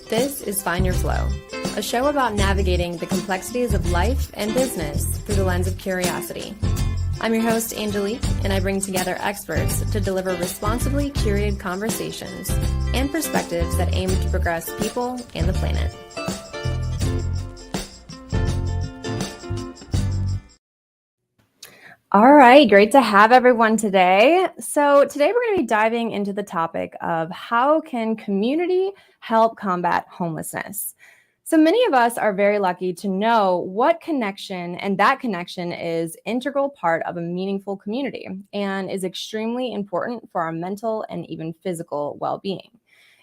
This is Find Your Flow, a show about navigating the complexities of life and business through the lens of curiosity. I'm your host, Angelique, and I bring together experts to deliver responsibly curated conversations and perspectives that aim to progress people and the planet. All right, great to have everyone today. So today we're going to be diving into the topic of how can community help combat homelessness. So many of us are very lucky to know what connection, and that connection is integral part of a meaningful community and is extremely important for our mental and even physical well-being.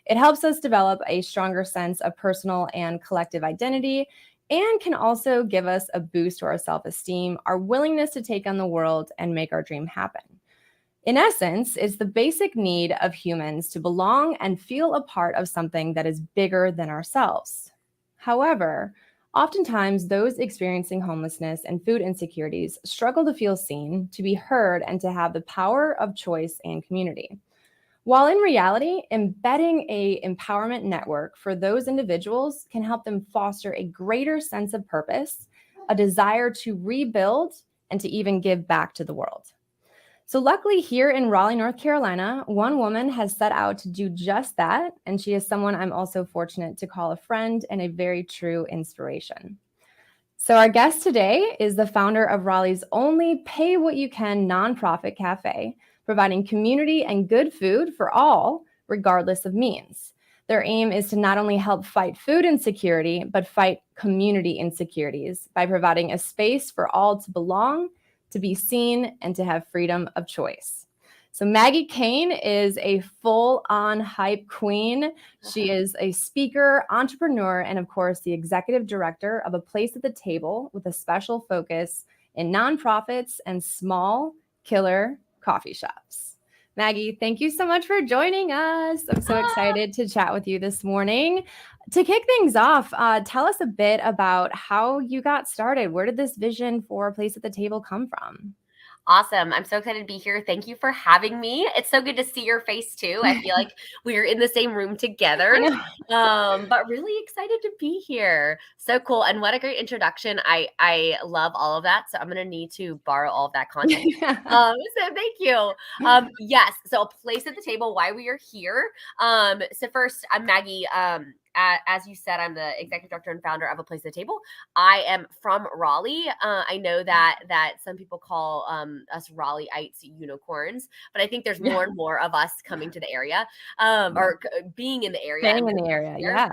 It helps us develop a stronger sense of personal and collective identity and can also give us a boost to our self-esteem, our willingness to take on the world and make our dream happen. In essence, it's the basic need of humans to belong and feel a part of something that is bigger than ourselves. However, oftentimes those experiencing homelessness and food insecurities struggle to feel seen, to be heard, and to have the power of choice and community. While in reality, embedding an empowerment network for those individuals can help them foster a greater sense of purpose, a desire to rebuild, and to even give back to the world. So luckily here in Raleigh, North Carolina, one woman has set out to do just that, and she is someone I'm also fortunate to call a friend and a very true inspiration. So our guest today is the founder of Raleigh's only Pay What You Can nonprofit cafe, providing community and good food for all, regardless of means. Their aim is to not only help fight food insecurity, but fight community insecurities by providing a space for all to belong, to be seen, and to have freedom of choice. So Maggie Kane is a full-on hype queen. She is a speaker, entrepreneur, and of course, the executive director of A Place at the Table with a special focus in nonprofits and small killer coffee shops. Maggie, thank you so much for joining us. I'm so excited to chat with you this morning. To kick things off, tell us a bit about how you got started. Where did this vision for A Place at the Table come from? Awesome. I'm so excited to be here. Thank you for having me. It's so good to see your face too. I feel like we're in the same room together, but really excited to be here. So cool. And what a great introduction. I love all of that. So I'm going to need to borrow all of that content. So thank you. Yes. So A Place at the Table, why we are here. So first, I'm Maggie. As you said, I'm the executive director and founder of A Place at the Table. I am from Raleigh. I know that some people call us Raleigheites unicorns, but I think there's more and more of us coming to the area or being in the area. Staying in the area, yeah.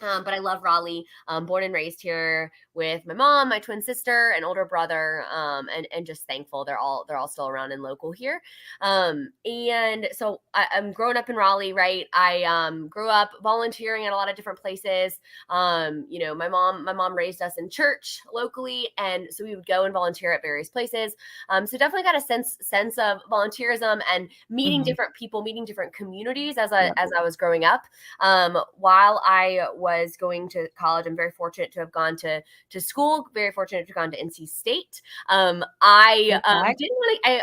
But I love Raleigh. Born and raised here with my mom, my twin sister, and older brother, and just thankful they're all still around and local here. And so I'm growing up in Raleigh, right? I grew up volunteering at a lot of different places. My mom raised us in church locally, and so we would go and volunteer at various places. So definitely got a sense of volunteerism and meeting different people, meeting different communities as I was growing up. While I was going to college, I'm very fortunate to have gone to school, very fortunate to have gone to NC State. I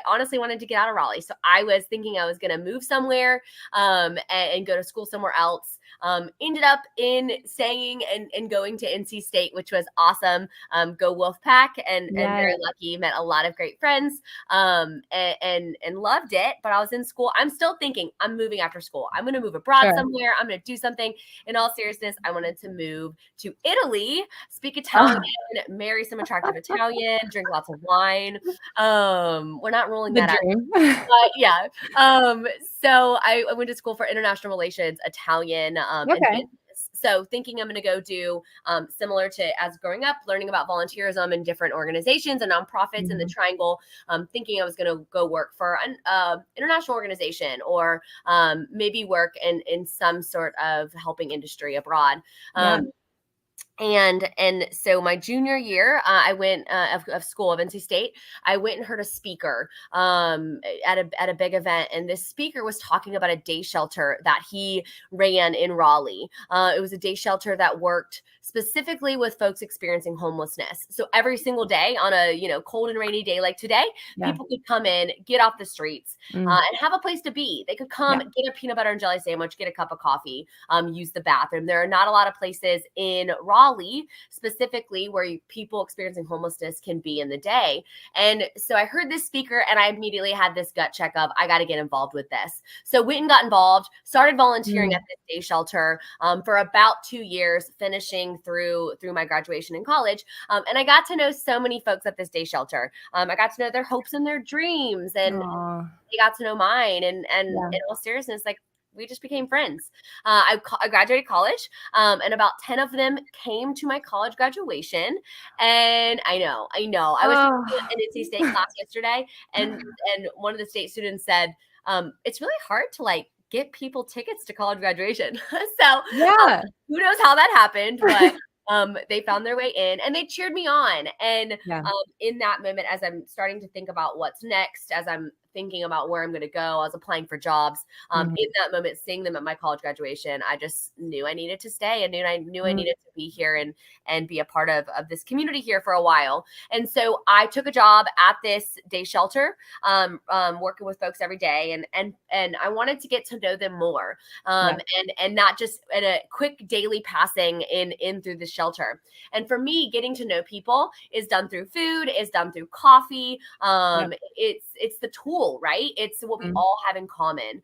honestly wanted to get out of Raleigh. So I was thinking I was going to move somewhere and go to school somewhere else. Ended up in staying and going to NC State, which was awesome. Go Wolfpack, and very lucky. Met a lot of great friends and loved it. But I was in school. I'm still thinking I'm moving after school. I'm going to move abroad somewhere. I'm going to do something. In all seriousness, I wanted to move to Italy, speak Italian, marry some attractive Italian, drink lots of wine. We're not ruling that out. But yeah. So I went to school for international relations, Italian, and business. So thinking I'm going to go do similar to as growing up, learning about volunteerism in different organizations and nonprofits in the Triangle, thinking I was going to go work for an international organization or maybe work in some sort of helping industry abroad. And so my junior year, I went of school of NC State. I went and heard a speaker at a big event, and this speaker was talking about a day shelter that he ran in Raleigh. It was a day shelter that worked specifically with folks experiencing homelessness. So every single day on a cold and rainy day like today, Yeah. people could come in, get off the streets, and have a place to be. They could come, get a peanut butter and jelly sandwich, get a cup of coffee, use the bathroom. There are not a lot of places in Raleigh specifically where people experiencing homelessness can be in the day. And so I heard this speaker and I immediately had this gut check of, I got to get involved with this. So went and got involved, started volunteering at this day shelter for about 2 years, finishing through my graduation in college. And I got to know so many folks at this day shelter. I got to know their hopes and their dreams, and they got to know mine. And in all seriousness, like, we just became friends. I graduated college, and about 10 of them came to my college graduation. And I know. I was in an NC State class yesterday, and one of the state students said, it's really hard to like get people tickets to college graduation. So who knows how that happened, but they found their way in and they cheered me on. And in that moment, as I'm starting to think about what's next, as I'm thinking about where I'm going to go, I was applying for jobs. In that moment, seeing them at my college graduation, I just knew I needed to stay. And I knew I needed to be here and be a part of this community here for a while. And so I took a job at this day shelter, working with folks every day. And I wanted to get to know them more, and not just at a quick daily passing in through the shelter. And for me, getting to know people is done through food, is done through coffee. It's the tool, right? It's what we all have in common.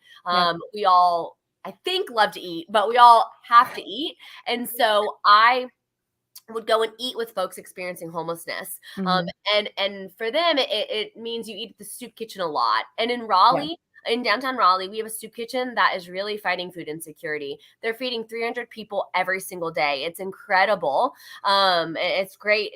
We all, I think, love to eat, but we all have to eat. And so I would go and eat with folks experiencing homelessness. And for them, it means you eat at the soup kitchen a lot. And in Raleigh, in downtown Raleigh, we have a soup kitchen that is really fighting food insecurity. They're feeding 300 people every single day. It's incredible. It's great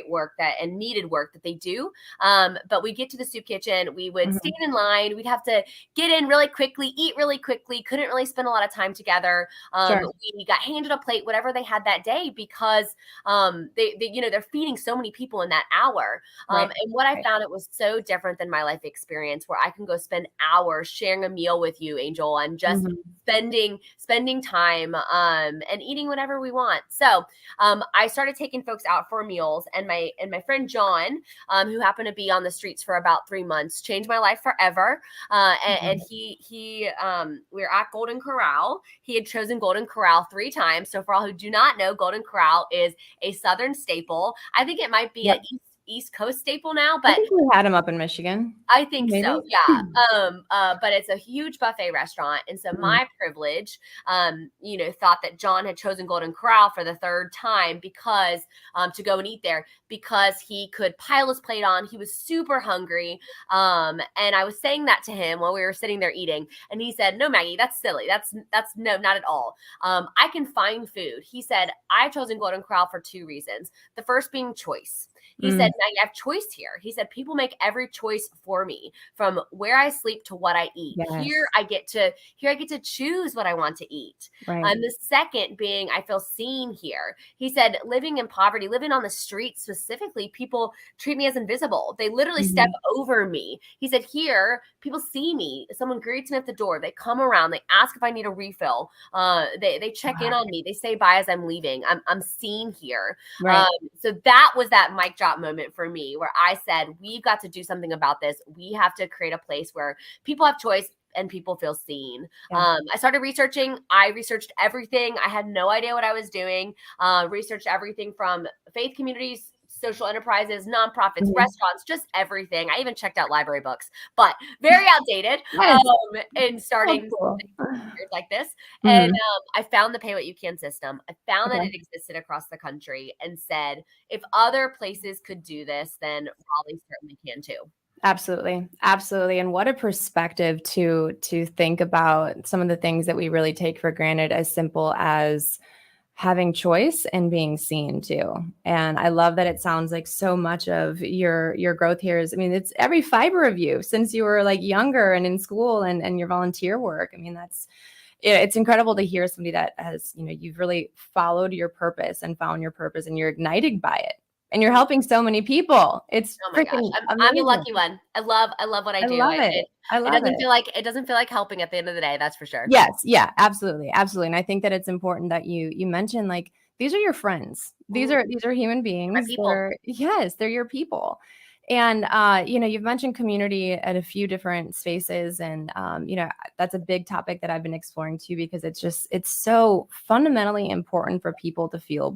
work and needed work that they do. But we get to the soup kitchen, we would stand in line. We'd have to get in really quickly, eat really quickly. Couldn't really spend a lot of time together. We got handed a plate, whatever they had that day, because they're feeding so many people in that hour. And what I found, it was so different than my life experience, where I can go spend hours sharing a meal with you, Angel, and just spending time and eating whatever we want. So I started taking folks out for meals, and my friend John, who happened to be on the streets for about 3 months, changed my life forever. And we were at Golden Corral. He had chosen Golden Corral 3 times. So for all who do not know, Golden Corral is a Southern staple. I think it might be an East Coast staple now, but I think we had them up in Michigan. I think so. Yeah. But it's a huge buffet restaurant. And so my privilege, thought that John had chosen Golden Corral for the 3rd time because, to go and eat there, because he could pile his plate on. He was super hungry. And I was saying that to him while we were sitting there eating. And he said, "No, Maggie, that's silly. That's no, not at all. I can find food." He said, "I've chosen Golden Corral for 2 reasons. The first being choice." He said, "Now you have choice here." He said, "People make every choice for me, from where I sleep to what I eat. Here I get to choose what I want to eat." And the second being, I feel seen here. He said, living in poverty, living on the streets specifically, people treat me as invisible. They literally step over me. He said, here, people see me. Someone greets me at the door. They come around. They ask if I need a refill. They check in on me. They say bye as I'm leaving. I'm seen here. So that was that mic drop moment for me, where I said, we've got to do something about this. We have to create a place where people have choice and people feel seen. I started researching. I researched everything. I had no idea what I was doing. Researched everything from faith communities, social enterprises, nonprofits, restaurants, just everything. I even checked out library books, but very outdated. And starting like this. And I found the pay what you can system. I found that it existed across the country, and said, if other places could do this, then Raleigh certainly can too. Absolutely. And what a perspective to think about some of the things that we really take for granted, as simple as having choice and being seen too. And I love that it sounds like so much of your growth here is, I mean, it's every fiber of you since you were like younger and in school and your volunteer work. I mean, it's incredible to hear somebody that has, you've really followed your purpose and found your purpose and you're ignited by it. And you're helping so many people. It's Oh my gosh. freaking I'm the amazing. lucky one. I love what I I do. love it. I It love doesn't it. feel like helping at the end of the day, that's for sure. Yes, yeah, absolutely, absolutely, and I think that it's important that you mention, like, these are your friends. These Mhm. are human My beings. people. They're your people. And, you've mentioned community at a few different spaces, and, that's a big topic that I've been exploring too because it's so fundamentally important for people to feel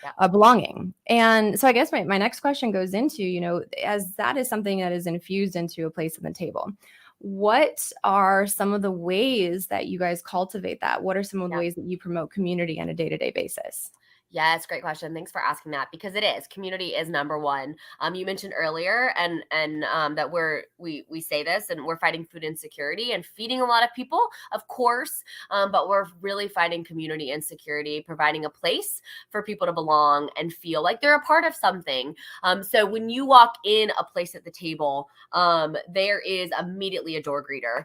Yeah. belonging. And so I guess my next question goes into, as that is something that is infused into a place at the table, what are some of the ways that you guys cultivate that? What are some of the Yeah. ways that you promote community on a day-to-day basis? Yes, great question. Thanks for asking that because it is community is number one. You mentioned earlier, and that we say this, and we're fighting food insecurity and feeding a lot of people, of course, but we're really fighting community insecurity, providing a place for people to belong and feel like they're a part of something. So when you walk in a place at the table, there is immediately a door greeter.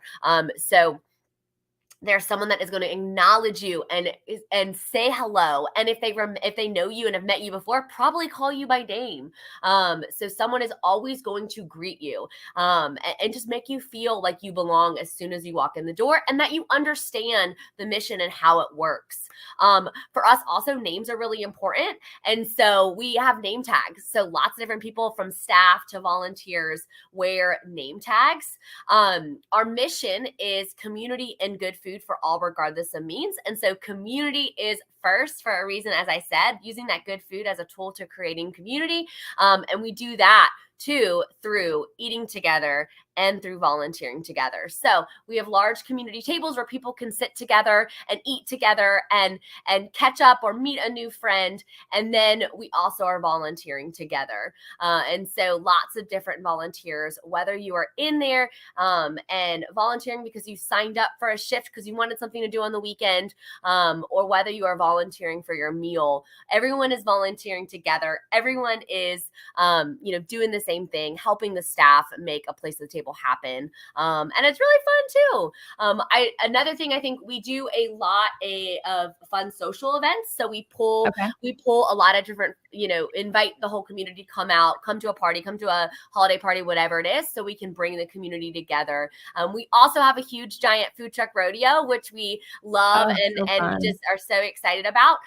So there's someone that is going to acknowledge you and say hello, and if they know you and have met you before, probably call you by name. So someone is always going to greet you, and just make you feel like you belong as soon as you walk in the door, and that you understand the mission and how it works. For us also, names are really important, and so we have name tags. So lots of different people from staff to volunteers wear name tags. Our mission is community and good food for all, regardless of means. And so community is first for a reason, as I said, using that good food as a tool to creating community. And we do that too through eating together and through volunteering together. So we have large community tables where people can sit together and eat together and catch up or meet a new friend. And then we also are volunteering together. And so lots of different volunteers, whether you are in there and volunteering because you signed up for a shift because you wanted something to do on the weekend, or whether you are volunteering for your meal, everyone is volunteering together. Everyone is, doing the same thing, helping the staff make a place at the table happen. And it's really fun too. Another thing, I think we do a lot of fun social events. So Okay. we pull a lot of different, invite the whole community to come out, come to a party, come to a holiday party, whatever it is, so we can bring the community together. We also have a huge giant food truck rodeo, which we love Oh, so and fun. just are so excited about,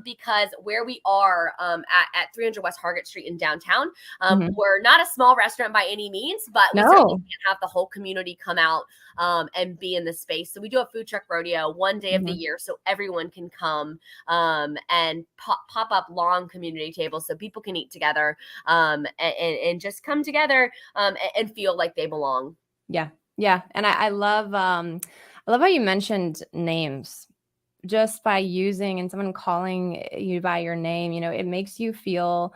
because where we are, at 300 West Hargett Street in downtown, Mhm. we're not a small restaurant by any means, but we certainly No. can have the whole community come out and be in the space. So we do a food truck rodeo one day of the Mhm. year, so everyone can come and pop up long community tables so people can eat together, and just come together, and feel like they belong. Yeah. Yeah, and I love how you mentioned names. Just by using and someone calling you by your name, it makes you feel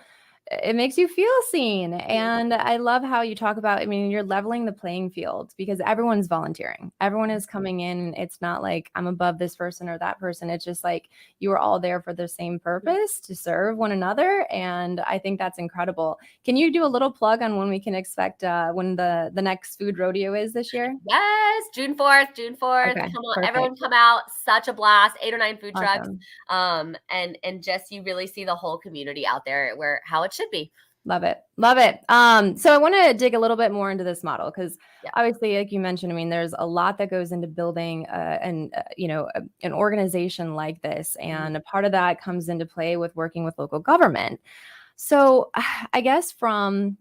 seen. Mhm. And I love how you talk about, I mean, you're leveling the playing field because everyone's volunteering. Everyone is coming in. It's not like I'm above this person or that person. It's just like you are all there for the same purpose to serve one another. And I think that's incredible. Can you do a little plug on when we can expect when the next food rodeo is this year? Yes, June 4th, June 4th. Okay, Come on, everyone perfect. come out. Such a blast. 8 or 9 food trucks. Awesome. And just you really see the whole community out there where how it should be. Love it. Love it. So I want to dig a little bit more into this model because Yeah. obviously, like you mentioned, I mean, there's a lot that goes into building an organization like this, Mhm. and a part of that comes into play with working with local government. So I guess from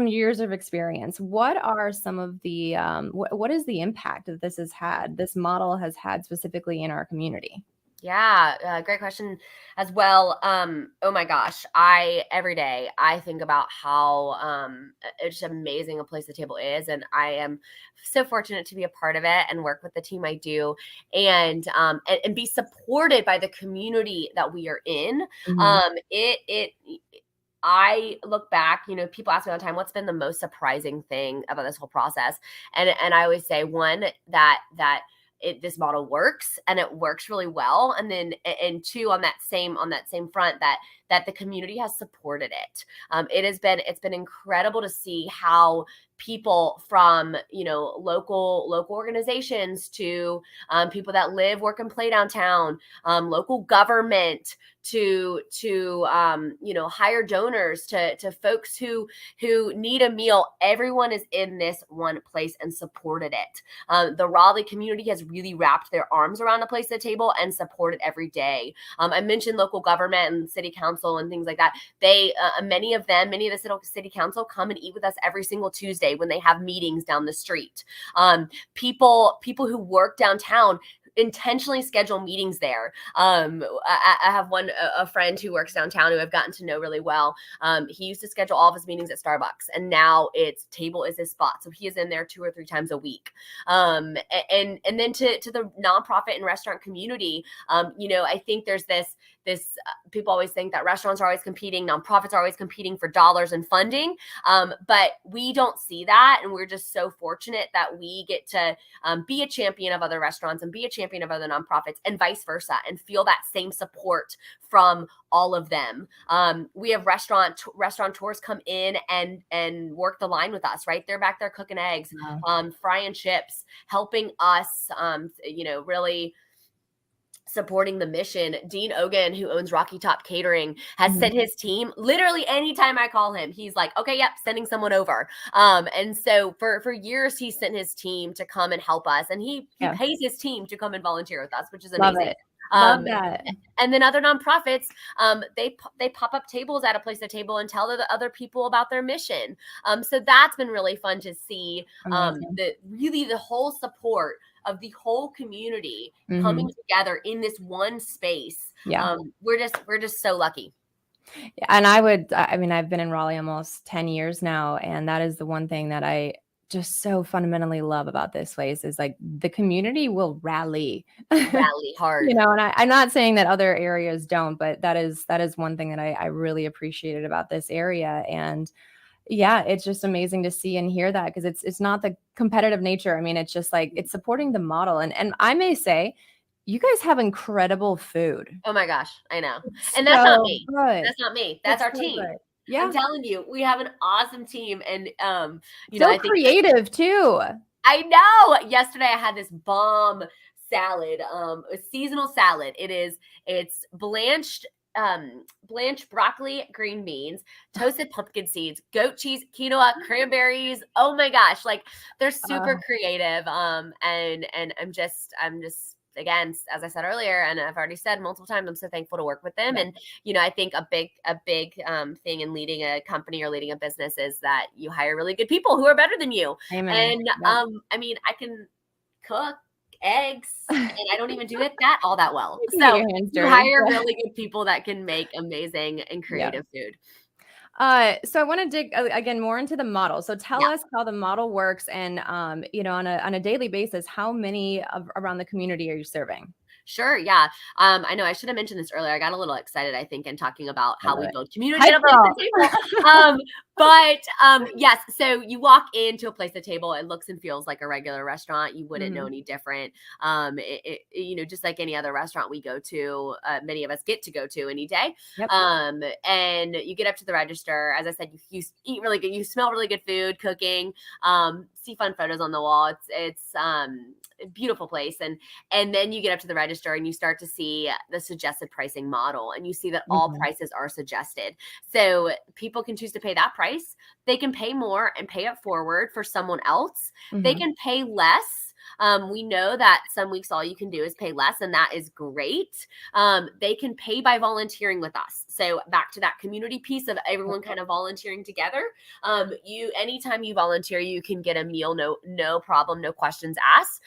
years of experience, what are some of the what is the impact that this model has had specifically in our community? Yeah, great question as well. Oh my gosh, I every day I think about how it's amazing a place the table is, and I am so fortunate to be a part of it and work with the team I do, and be supported by the community that we are in. Mhm. It I look back, people ask me all the time, what's been the most surprising thing about this whole process? And I always say one this model works and it works really well, and then and two, on that same front, that the community has supported it. It's been incredible to see how people from, local organizations to people that live, work, and play downtown, local government to hire donors to folks who need a meal. Everyone is in this one place and supported it. The Raleigh community has really wrapped their arms around a place at the table and supported every day. I mentioned local government and city council and things like that. They, many of the city council come and eat with us every single Tuesday when they have meetings down the street. People who work downtown intentionally schedule meetings there. I have a friend who works downtown who I've gotten to know really well. He used to schedule all of his meetings at Starbucks, and now its table is his spot. So he is in there 2 or 3 times a week. And then to the nonprofit and restaurant community, I think there's this people always think that restaurants are always competing, nonprofits are always competing for dollars and funding. But we don't see that. And we're just so fortunate that we get to be a champion of other restaurants and be a champion of other nonprofits and vice versa, and feel that same support from all of them. We have restaurateurs come in and work the line with us, right? They're back there cooking eggs, frying chips, helping us, really supporting the mission. Dean Ogan, who owns Rocky Top Catering, has sent his team. Literally anytime I call him, he's like, okay, yep, sending someone over. And so for years, he sent his team to come and help us. And he pays his team to come and volunteer with us, which is amazing. Love it. Love that. And then other nonprofits, they pop up tables at a place at table and tell the other people about their mission. So that's been really fun to see. The whole support of the whole community coming together in this one space. We're just so lucky. And I've been in Raleigh almost 10 years now, and that is the one thing that I just so fundamentally love about this place is like the community will rally hard, and I'm not saying that other areas don't, but that is one thing that I really appreciated about this area. And yeah, it's just amazing to see and hear that, because it's not the competitive nature. I mean, it's just like it's supporting the model. And I may say, you guys have incredible food. Oh my gosh, I know. It's and that's so not me. good. That's not me. That's our team. Good. Yeah. I'm telling you, we have an awesome team. And I think creative too. I know. Yesterday I had this bomb salad, a seasonal salad. It's blanched broccoli, green beans, toasted pumpkin seeds, goat cheese, quinoa, cranberries. Oh my gosh. Like, they're super creative. And I'm just, again, as I said earlier, and I've already said multiple times, I'm so thankful to work with them. And, I think a big thing in leading a company or leading a business is that you hire really good people who are better than you. Amen. And, I can cook eggs, and I don't even do it all that well. So you hire really good people that can make amazing and creative food. So I want to dig again more into the model. So tell us how the model works, and on a daily basis, how many around the community are you serving? Sure. Yeah. I know I should have mentioned this earlier. I got a little excited, I think, in talking about how we build community at a place at table. Yes. So you walk into a place at table, it looks and feels like a regular restaurant. You wouldn't know any different. Just like any other restaurant we go to, many of us get to go to any day. Yep. And you get up to the register. As I said, you eat really good. You smell really good food, cooking, see fun photos on the wall. It's a beautiful place. And then you get up to the register and you start to see the suggested pricing model, and you see that all prices are suggested. So people can choose to pay that price. They can pay more and pay it forward for someone else. They can pay less. We know that some weeks all you can do is pay less, and that is great. They can pay by volunteering with us. So back to that community piece of everyone kind of volunteering together. Anytime you volunteer, you can get a meal, no problem, no questions asked.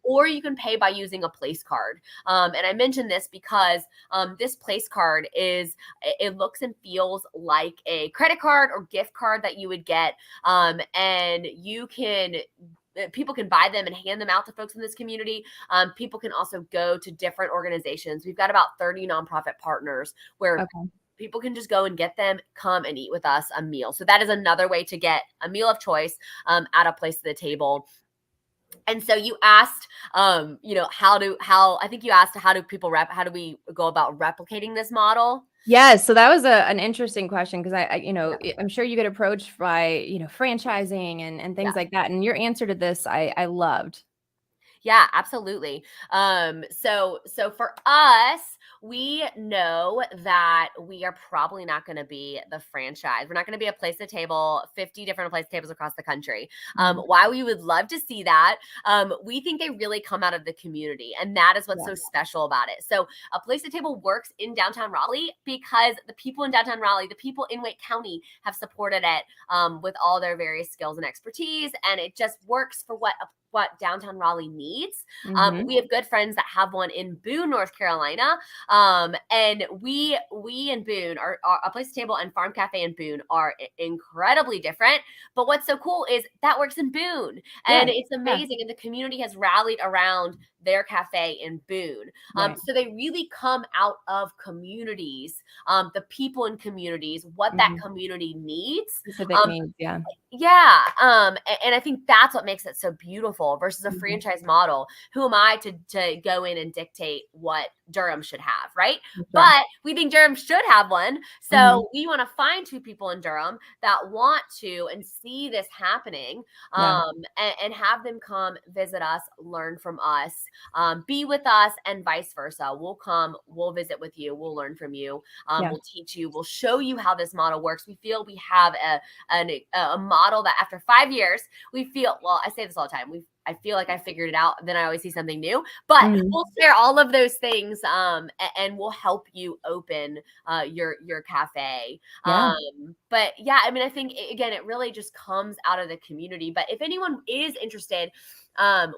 Or you can pay by using a place card. And I mentioned this because this place card it looks and feels like a credit card or gift card that you would get. And people can buy them and hand them out to folks in this community. People can also go to different organizations. We've got about 30 nonprofit partners where people can just go and get them, come and eat with us a meal. So that is another way to get a meal of choice at a place at the table. And so you asked, I think you asked, how do we go about replicating this model? Yes, so that was an interesting question because Yeah. I'm sure you get approached by, franchising and Yeah. things like that, and your answer to this I loved. Yeah, absolutely. So for us, we know that we are probably not going to be the franchise. We're not going to be a place to table, 50 different place tables across the country. Mhm. Why we would love to see that. We think they really come out of the community, and that is what's Yeah. so special about it. So a place to table works in downtown Raleigh because the people in downtown Raleigh, the people in Wake County have supported it with all their various skills and expertise, and it just works for what downtown Raleigh needs. Mhm. We have good friends that have one in Boone, North Carolina. And we in Boone are a place to table and farm cafe in Boone are incredibly different. But what's so cool is that works in Boone, Yeah. and it's Yeah. amazing. And the community has rallied around their cafe in Boone. Right. So they really come out of communities, the people in communities, what that Mhm. community needs. Specific needs, yeah. Yeah. And I think that's what makes it so beautiful versus a Mhm. franchise model. Who am I to go in and dictate what Durham should have, right? For sure. But we think Durham should have one. Mhm. So we want to find two people in Durham that want to and see this happening, Yeah. and have them come visit us, learn from us, be with us, and vice versa. We'll come, we'll visit with you, we'll learn from you, Yeah. we'll teach you, we'll show you how this model works. We feel we have a model that after 5 years, we feel, well, I say this all the time. I feel like I figured it out. Then I always see something new, but Mhm. we'll share all of those things. And we'll help you open, your cafe. Yeah. But yeah, I mean, I think again, it really just comes out of the community. But if anyone is interested,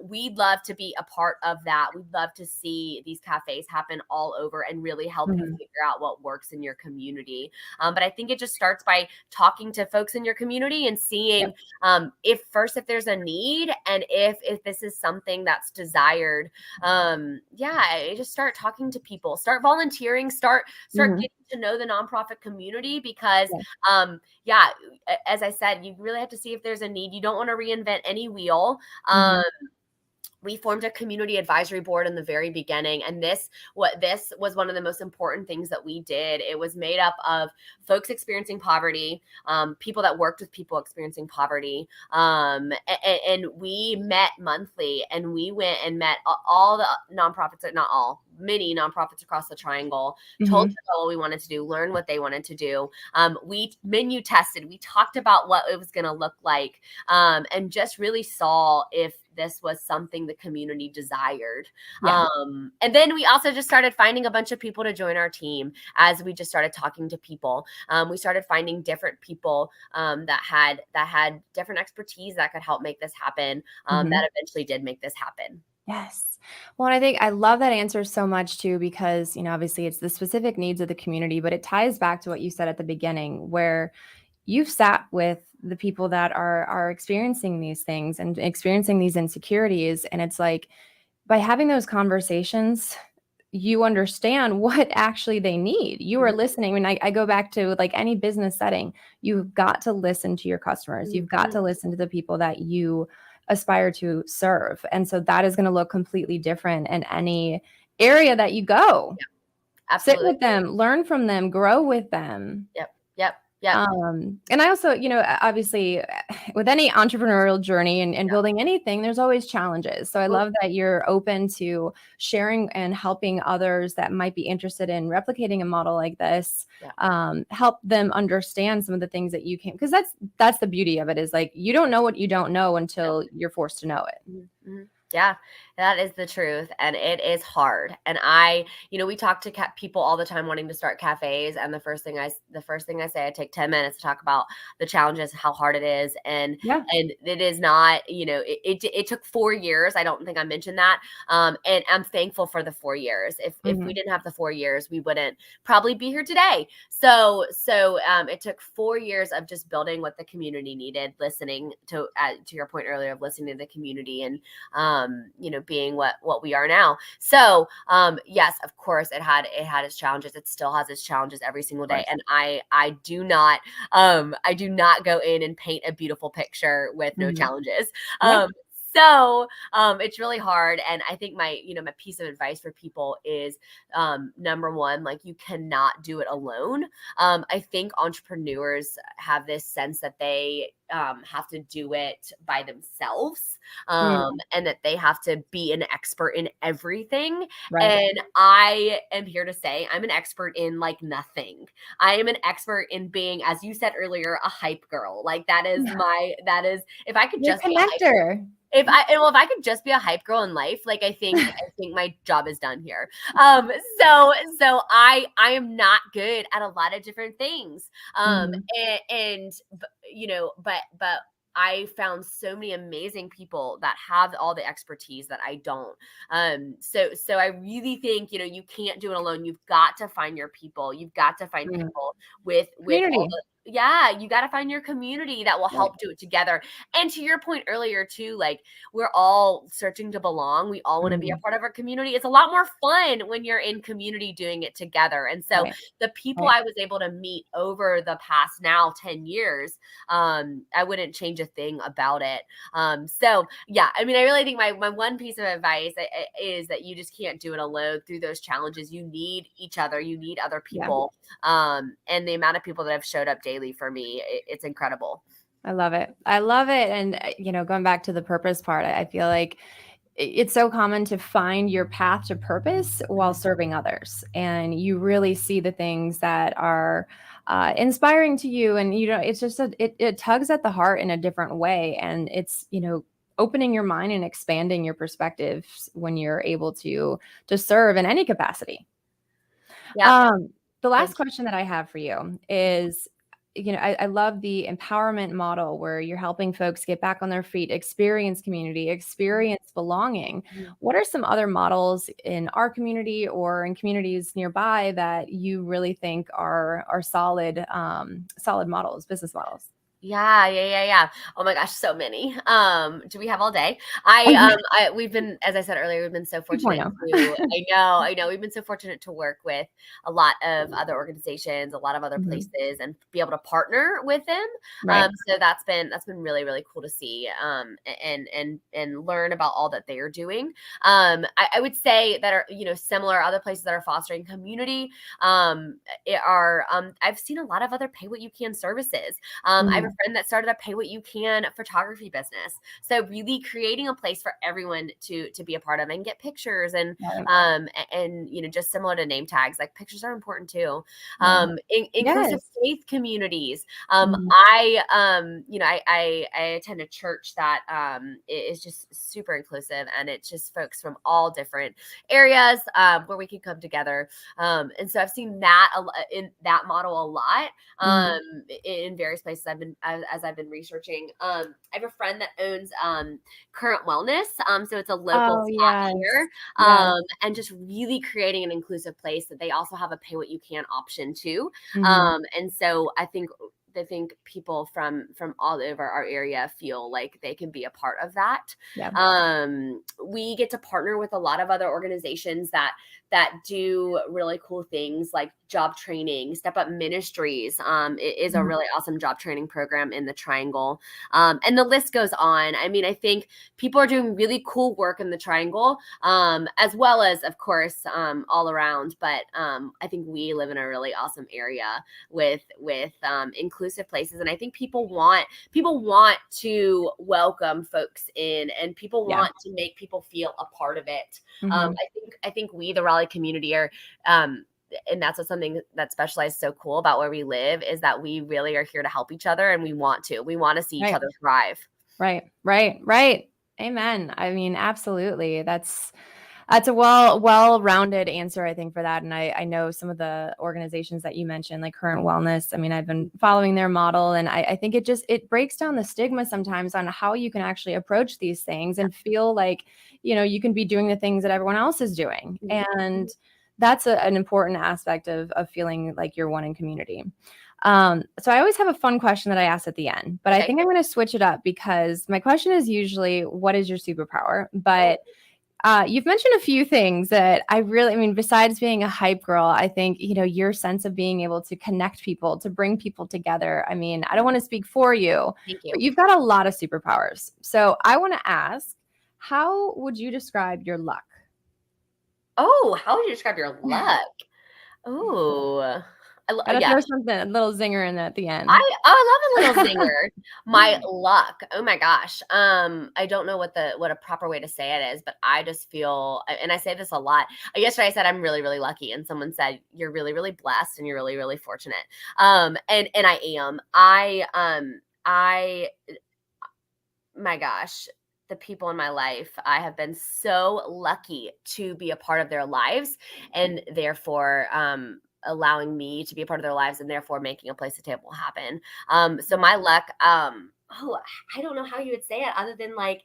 we'd love to be a part of that. We'd love to see these cafes happen all over and really help you Mhm. figure out what works in your community. But I think it just starts by talking to folks in your community and seeing, Yep. if there's a need, and if this is something that's desired. Yeah, I just start talking to people, start volunteering, start Mhm. getting to know the nonprofit community because, Yeah. yeah, as I said, you really have to see if there's a need. You don't want to reinvent any wheel. Mhm. We formed a community advisory board in the very beginning, and this was one of the most important things that we did. It was made up of folks experiencing poverty, people that worked with people experiencing poverty, and we met monthly, and we went and met all the nonprofits, not all, many nonprofits across the triangle, told Mhm. them about what we wanted to do, learn what they wanted to do. We menu tested, we talked about what it was going to look like, and just really saw if this was something the community desired. Yeah. And then we also just started finding a bunch of people to join our team as we just started talking to people. We started finding different people, that had different expertise that could help make this happen. Mhm. That eventually did make this happen. Yes. Well, and I think I love that answer so much too, because, obviously it's the specific needs of the community, but it ties back to what you said at the beginning, where you've sat with the people that are experiencing these things and experiencing these insecurities. And it's like by having those conversations, you understand what actually they need. You are Mhm, listening. And I go back to like any business setting, you've got to listen to your customers. You've got mhm. to listen to the people that you aspire to serve. And so that is going to look completely different in any area that you go. Sit Absolutely. with them, learn from them, grow with them. Yep. Yep. Yep. And I also, obviously, with any entrepreneurial journey and building anything, there's always challenges. So I Oh, love that you're open to sharing and helping others that might be interested in replicating a model like this, yeah. help them understand some of the things that you can, because that's the beauty of it, is like you don't know what you don't know until you're forced to know it. Mhm, mhm. Yeah, that is the truth, and it is hard. And we talk to people all the time wanting to start cafes, and the first thing I say, I take 10 minutes to talk about the challenges, how hard it is, Yeah. and it is not, it took 4 years. I don't think I mentioned that, and I'm thankful for the 4 years. If we Hmm. didn't have the 4 years, we wouldn't probably be here today. So it took 4 years of just building what the community needed, listening to your point earlier of listening to the community, and being what we are now. So, yes, of course, it had its challenges. It still has its challenges every single Of day. course. And I do not go in and paint a beautiful picture with no Hmm. challenges. Yeah. Um, So it's really hard. And I think my piece of advice for people is number one, like you cannot do it alone. I think entrepreneurs have this sense that they have to do it by themselves, Mm, and that they have to be an expert in everything. right. And I am here to say I'm an expert in like nothing. I am an expert in being, as you said earlier, a hype girl. Like that is if I could You're a just be a hype connector. if I could just be a hype girl in life, like I think my job is done here. So I am not good at a lot of different things. Mhm. But I found so many amazing people that have all the expertise that I don't. So I really think, you can't do it alone. You've got to find your people. You've got to find Mm. people with all Community. the you got to find your community that will Right. help do it together. And to your point earlier too, like we're all searching to belong. We all want to be a Mhm. part of our community. It's a lot more fun when you're in community doing it together. And so Right. the people Right. I was able to meet over the past now 10 years, I wouldn't change a thing about it. So yeah, I mean, I really think my one piece of advice is that you just can't do it alone through those challenges. You need each other. You need other Yeah. people. And the amount of people that have showed up daily for me, it's incredible. I love it. I love it. And, going back to the purpose part, I feel like it's so common to find your path to purpose while serving others. And you really see the things that are inspiring to you. And, it's just, it tugs at the heart in a different way. And it's, opening your mind and expanding your perspectives when you're able to serve in any capacity. Yep. Um, the last And question that I have for you is, I love the empowerment model where you're helping folks get back on their feet, experience community, experience belonging. What are some other models in our community or in communities nearby that you really think are solid, solid models, business models? yeah. Oh my gosh, so many. Do we have all day? We've been, as I said earlier, we've been so fortunate 2.0. to, I know, we've been so fortunate to work with a lot of other organizations, a lot of other Mhm. places, and be able to partner with them. Right. So that's been really, really cool to see, and learn about all that they are doing. I would say that are, similar other places that are fostering community, I've seen a lot of other pay what you can services. I have a Mhm. friend that started a pay what you can photography business. So really creating a place for everyone to be a part of and get pictures, Right. and just similar to name tags, like pictures are important too. Yeah. Inclusive Yes. faith communities. Mhm. I attend a church that is just super inclusive, and it's just folks from all different areas, where we can come together. And so I've seen that in that model a lot, Mhm. in various places as I've been researching. I have a friend that owns Current Wellness, so it's a local Oh, spot yes. here, Yes. and just really creating an inclusive place that they also have a pay what you can option too. Mhm. And so I think people from all over our area feel like they can be a part of that. Yeah. We get to partner with a lot of other organizations that do really cool things like job training. Step Up Ministries it is a Mhm. really awesome job training program in the Triangle, and the list goes on. I mean, I think people are doing really cool work in the Triangle, as well as, of course, all around. But I think we live in a really awesome area with inclusive places, and I think people want to welcome folks in, and people Yeah. want to make people feel a part of it. Mhm. I think we, the Raleigh community, are, and that's what something that specialized so cool about where we live is that we really are here to help each other, and we want to see each Right. other thrive. Right. Right. Right. Amen. I mean, absolutely. That's a well-rounded answer, I think, for that. And I know some of the organizations that you mentioned, like Current Wellness. I mean, I've been following their model, and I think it breaks down the stigma sometimes on how you can actually approach these things and feel like, you can be doing the things that everyone else is doing. Mhm. And that's an important aspect of feeling like you're one in community. So I always have a fun question that I ask at the end, but I Okay. think I'm going to switch it up because my question is usually, what is your superpower? Oh, But you've mentioned a few things that I mean, besides being a hype girl, I think, your sense of being able to connect people, to bring people together. I mean, I don't want to speak for you, thank but you. you've got a lot of superpowers. So I want to ask, How would you describe your luck? Oh, how would you describe your luck? Oh, Gotta yeah. throw something, a little zinger in there at the end. I love a little zinger. My luck. Oh my gosh. I don't know what a proper way to say it is, but I just feel, and I say this a lot. Yesterday I said I'm really, really lucky, and someone said you're really, really blessed and you're really, really fortunate. And I am. I my gosh, the people in my life, I have been so lucky to be a part of their lives, and therefore allowing me to be a part of their lives, and therefore making a place to table happen. So my luck, oh, I don't know how you would say it other than like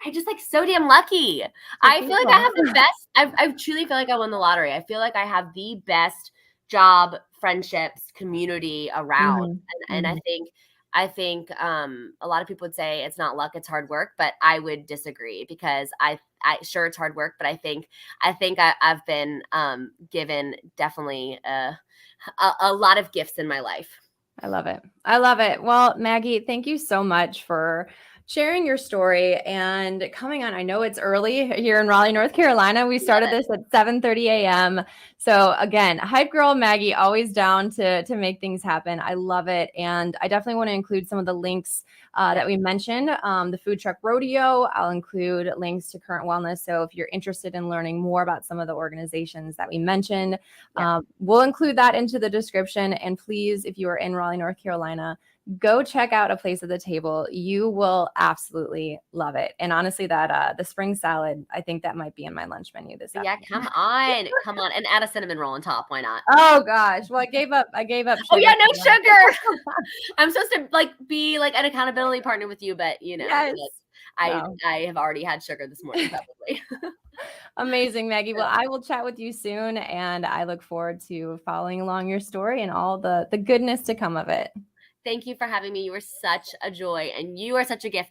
I just like so damn lucky. So I feel like I beautiful. have the best. I truly feel like I won the lottery. I feel like I have the best job, friendships, community around, Mhm, and mhm. I think a lot of people would say it's not luck, it's hard work, but I would disagree because I sure it's hard work, but I've been given definitely a lot of gifts in my life. I love it. I love it. Well, Maggie, thank you so much for sharing your story and coming on. I know it's early here in Raleigh, North Carolina. We Love started it. this at 7:30 a.m. So again, hype girl Maggie, always down to make things happen. I love it. And I definitely want to include some of the links Yeah, that we mentioned. The food truck rodeo, I'll include links to Current Wellness. So if you're interested in learning more about some of the organizations that we mentioned, yeah. we'll include that into the description. And please, if you are in Raleigh, North Carolina, go check out A Place at the Table. You will absolutely love it. And honestly, that the spring salad, I think that might be in my lunch menu this Yeah, afternoon. come on, and add a cinnamon roll on top. Why not? Oh gosh. Well, I gave up Oh yeah, sugar no for sugar. that. I'm supposed to like be like an accountability partner with you, but Yes. that's Well, I have already had sugar this morning, probably. amazing, Maggie. Well, I will chat with you soon, and I look forward to following along your story and all the goodness to come of it. Thank you for having me. You were such a joy, and you are such a gift